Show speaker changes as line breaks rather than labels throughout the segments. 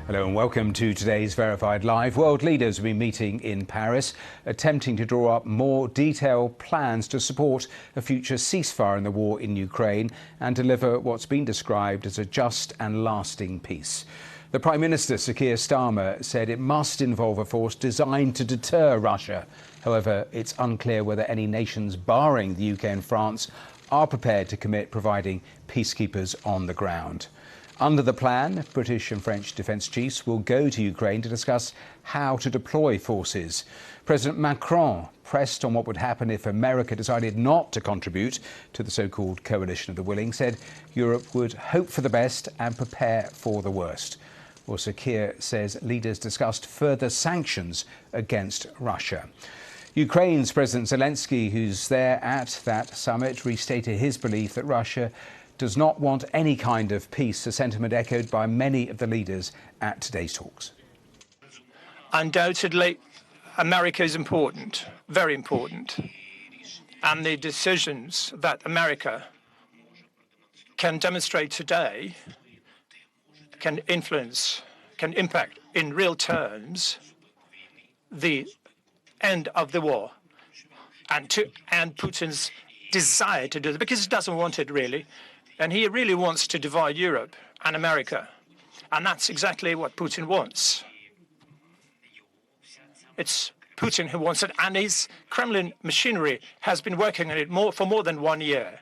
Hello and welcome to today's Verified Live. World leaders have been meeting in Paris, attempting to draw up more detailed plans to support a future ceasefire in the war in Ukraine and deliver what's been described as a just and lasting peace. The Prime Minister Keir Starmer said it must involve a force designed to deter Russia. However, it's unclear whether any nations barring the UK and France are prepared to commit providing peacekeepers on the ground. Under the plan, British and French defence chiefs will go to Ukraine to discuss how to deploy forces. President Macron pressed on what would happen if America decided not to contribute to the so-called coalition of the willing, said Europe would hope for the best and prepare for the worst. Also, Keir says leaders discussed further sanctions against Russia. Ukraine's President Zelensky, who's there at that summit, restated his belief that Russia does not want any kind of peace, a sentiment echoed by many of the leaders at today's talks.
Undoubtedly, America is important, very important. And the decisions that America can demonstrate today can influence, can impact in real terms the end of the war and Putin's desire to do that, because he doesn't want it really. And he really wants to divide Europe and America. And that's exactly what Putin wants. It's Putin who wants it, and his Kremlin machinery has been working on it for more than 1 year,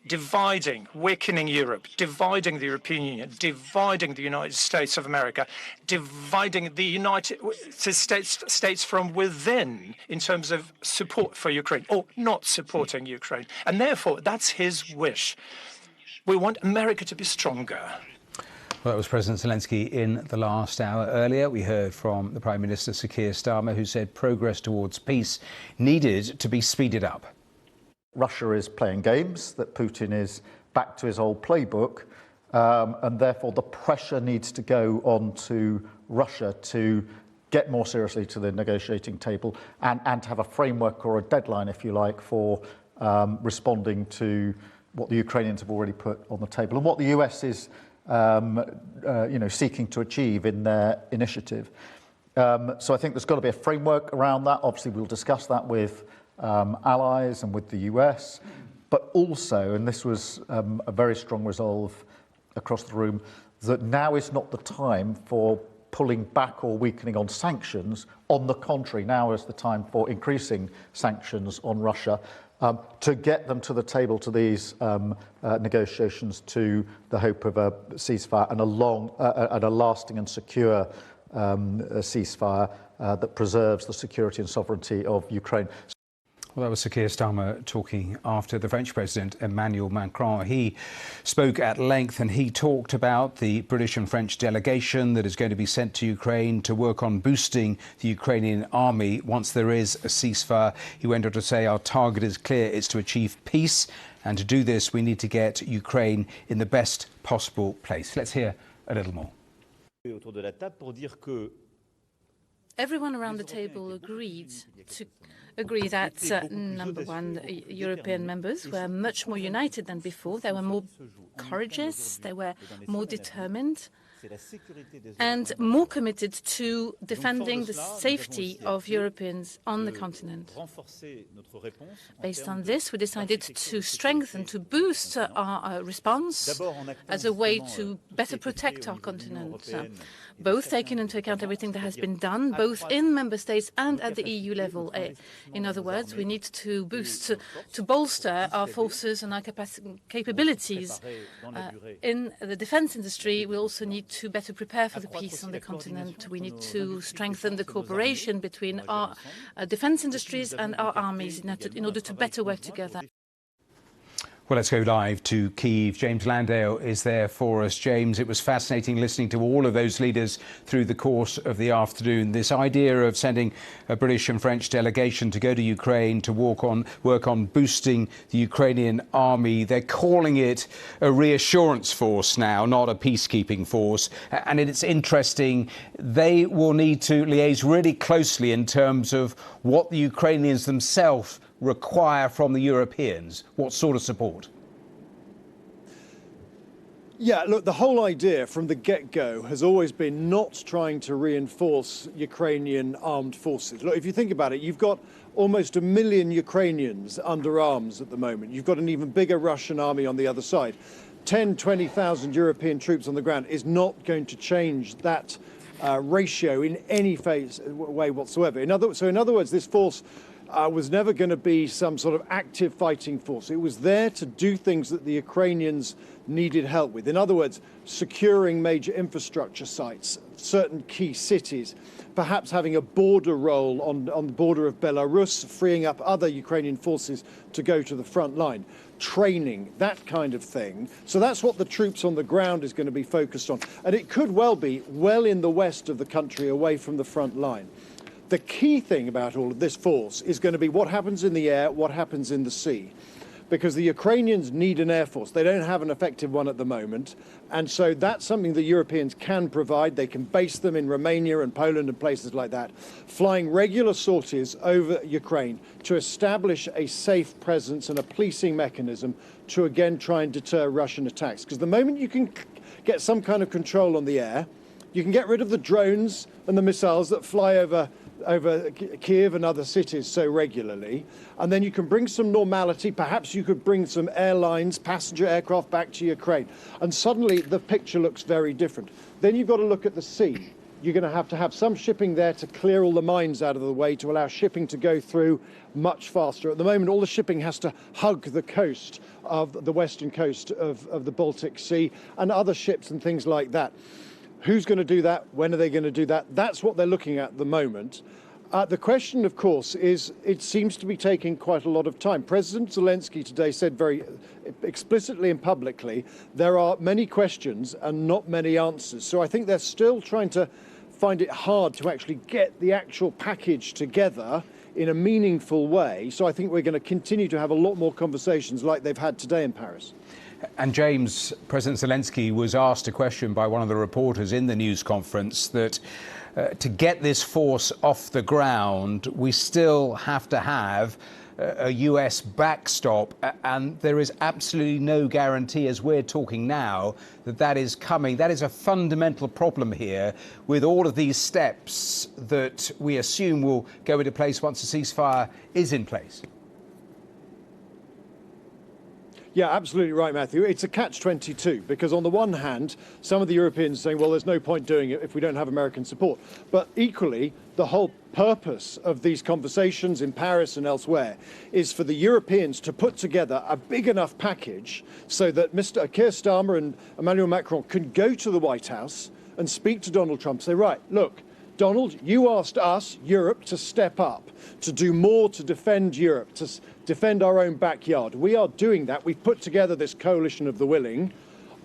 dividing, weakening Europe, dividing the European Union, dividing the United States of America, dividing the United States from within in terms of support for Ukraine, or not supporting Ukraine. And therefore, that's his wish. We want America to be stronger.
Well, that was President Zelensky in the last hour. Earlier, we heard from the Prime Minister Keir Starmer, who said progress towards peace needed to be speeded up.
Russia is playing games, that Putin is back to his old playbook, and therefore the pressure needs to go on to Russia to get more seriously to the negotiating table and to have a framework or a deadline, if you like, for responding to what the Ukrainians have already put on the table and what the US is seeking to achieve in their initiative. So I think there's got to be a framework around that. Obviously, we'll discuss that with allies and with the US, but also, and this was a very strong resolve across the room, that now is not the time for pulling back or weakening on sanctions. On the contrary, now is the time for increasing sanctions on Russia to get them to the table, to these negotiations, to the hope of a ceasefire and a lasting and secure ceasefire that preserves the security and sovereignty of Ukraine.
Well, that was Keir Starmer talking after the French President Emmanuel Macron. He spoke at length and he talked about the British and French delegation that is going to be sent to Ukraine to work on boosting the Ukrainian army once there is a ceasefire. He went on to say our target is clear, it's to achieve peace, and to do this we need to get Ukraine in the best possible place. Let's hear a little more.
Everyone around the table agreed that, number one, European members were much more united than before. They were more courageous, they were more determined, and more committed to defending the safety of Europeans on the continent. Based on this, we decided to strengthen, to boost our response as a way to better protect our continent, both taking into account everything that has been done, both in member states and at the EU level. In other words, we need to boost, to bolster our forces and our capabilities. In the defence industry, we also need to better prepare for the peace on the continent. We need to strengthen the cooperation between our defence industries and our armies in order to better work together.
Well, let's go live to Kyiv. James Landale is there for us. James, it was fascinating listening to all of those leaders through the course of the afternoon. This idea of sending a British and French delegation to go to Ukraine to work on boosting the Ukrainian army. They're calling it a reassurance force now, not a peacekeeping force. And it's interesting, they will need to liaise really closely in terms of what the Ukrainians themselves require from the Europeans. What sort of support?
Yeah, look, the whole idea from the get-go has always been not trying to reinforce Ukrainian armed forces. Look, if you think about it, you've got almost 1 million Ukrainians under arms at the moment. You've got an even bigger Russian army on the other side. 10, 20,000 European troops on the ground is not going to change that ratio in any way whatsoever. In other words, this force was never going to be some sort of active fighting force. It was there to do things that the Ukrainians needed help with. In other words, securing major infrastructure sites, certain key cities, perhaps having a border role on the border of Belarus, freeing up other Ukrainian forces to go to the front line, training, that kind of thing. So that's what the troops on the ground is going to be focused on. And it could well be well in the west of the country, away from the front line. The key thing about all of this force is going to be what happens in the air, what happens in the sea. Because the Ukrainians need an air force. They don't have an effective one at the moment. And so that's something the Europeans can provide. They can base them in Romania and Poland and places like that, flying regular sorties over Ukraine to establish a safe presence and a policing mechanism to again try and deter Russian attacks. Because the moment you can get some kind of control on the air, you can get rid of the drones and the missiles that fly over Kyiv and other cities so regularly, and then you can bring some normality. Perhaps you could bring some airlines, passenger aircraft back to Ukraine, and suddenly the picture looks very different. Then you've got to look at the sea. You're going to have some shipping there to clear all the mines out of the way, to allow shipping to go through much faster. At the moment, all the shipping has to hug the coast of the western coast of the Baltic Sea and other ships and things like that. Who's going to do that? When are they going to do that? That's what they're looking at the moment. The question, of course, is it seems to be taking quite a lot of time. President Zelensky today said very explicitly and publicly, there are many questions and not many answers. So I think they're still trying to find it hard to actually get the actual package together in a meaningful way. So I think we're going to continue to have a lot more conversations like they've had today in Paris.
And James, President Zelensky was asked a question by one of the reporters in the news conference that to get this force off the ground, we still have to have a US backstop, and there is absolutely no guarantee as we're talking now that that is coming. That is a fundamental problem here with all of these steps that we assume will go into place once the ceasefire is in place.
Yeah, absolutely right, Matthew. It's a catch-22 because on the one hand, some of the Europeans are saying, well, there's no point doing it if we don't have American support. But equally, the whole purpose of these conversations in Paris and elsewhere is for the Europeans to put together a big enough package so that Mr. Keir Starmer and Emmanuel Macron can go to the White House and speak to Donald Trump, say, right, look, Donald, you asked us, Europe, to step up, to do more to defend Europe, to defend our own backyard. We are doing that. We've put together this coalition of the willing.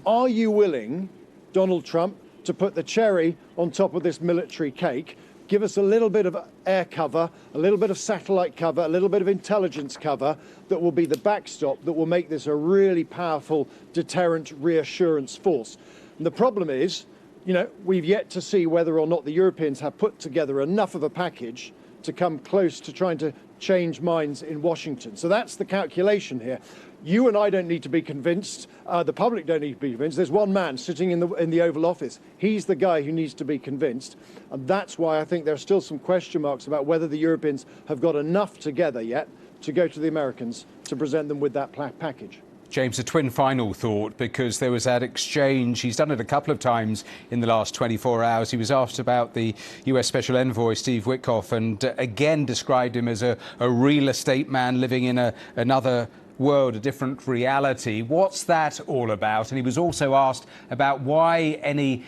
Are you willing, Donald Trump, to put the cherry on top of this military cake? Give us a little bit of air cover, a little bit of satellite cover, a little bit of intelligence cover that will be the backstop that will make this a really powerful deterrent reassurance force. And the problem is, you know, we've yet to see whether or not the Europeans have put together enough of a package to come close to trying to change minds in Washington. So that's the calculation here. You and I don't need to be convinced. The public don't need to be convinced. There's one man sitting in the Oval Office. He's the guy who needs to be convinced. And that's why I think there are still some question marks about whether the Europeans have got enough together yet to go to the Americans to present them with that package.
James, a twin final thought, because there was that exchange. He's done it a couple of times in the last 24 hours. He was asked about the US Special Envoy, Steve Witkoff, and again described him as a real estate man living in another world, a different reality. What's that all about? And he was also asked about why any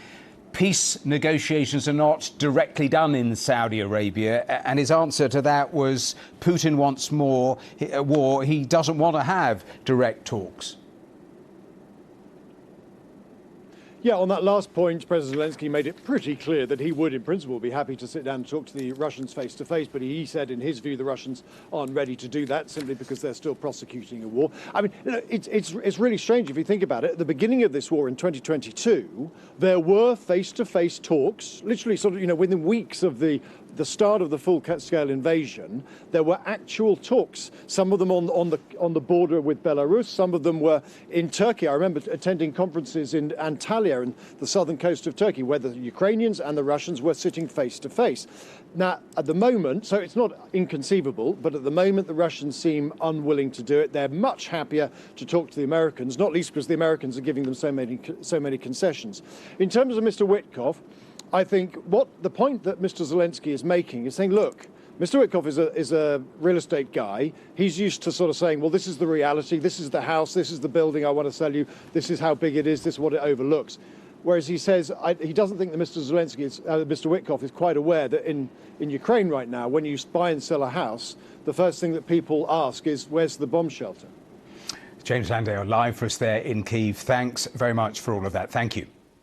peace negotiations are not directly done in Saudi Arabia, and his answer to that was Putin wants more war. He doesn't want to have direct talks.
Yeah, on that last point, President Zelensky made it pretty clear that he would, in principle, be happy to sit down and talk to the Russians face to face. But he said, in his view, the Russians aren't ready to do that simply because they're still prosecuting a war. I mean, it's really strange if you think about it. At the beginning of this war in 2022, there were face-to-face talks, literally sort of, you know, within weeks of the the start of the full-scale invasion, there were actual talks. Some of them on the border with Belarus. Some of them were in Turkey. I remember attending conferences in Antalya, in the southern coast of Turkey, where the Ukrainians and the Russians were sitting face to face. Now, at the moment, so it's not inconceivable, but at the moment the Russians seem unwilling to do it. They're much happier to talk to the Americans, not least because the Americans are giving them so many concessions. In terms of Mr. Witkoff, I think the point that Mr. Zelensky is making is saying, look, Mr. Witkoff is a real estate guy. He's used to sort of saying, well, this is the reality, this is the house, this is the building I want to sell you, this is how big it is, this is what it overlooks. Whereas he says he doesn't think that Mr. Witkoff is quite aware that in Ukraine right now, when you buy and sell a house, the first thing that people ask is, where's the bomb shelter?
James Landale live for us there in Kyiv. Thanks very much for all of that. Thank you.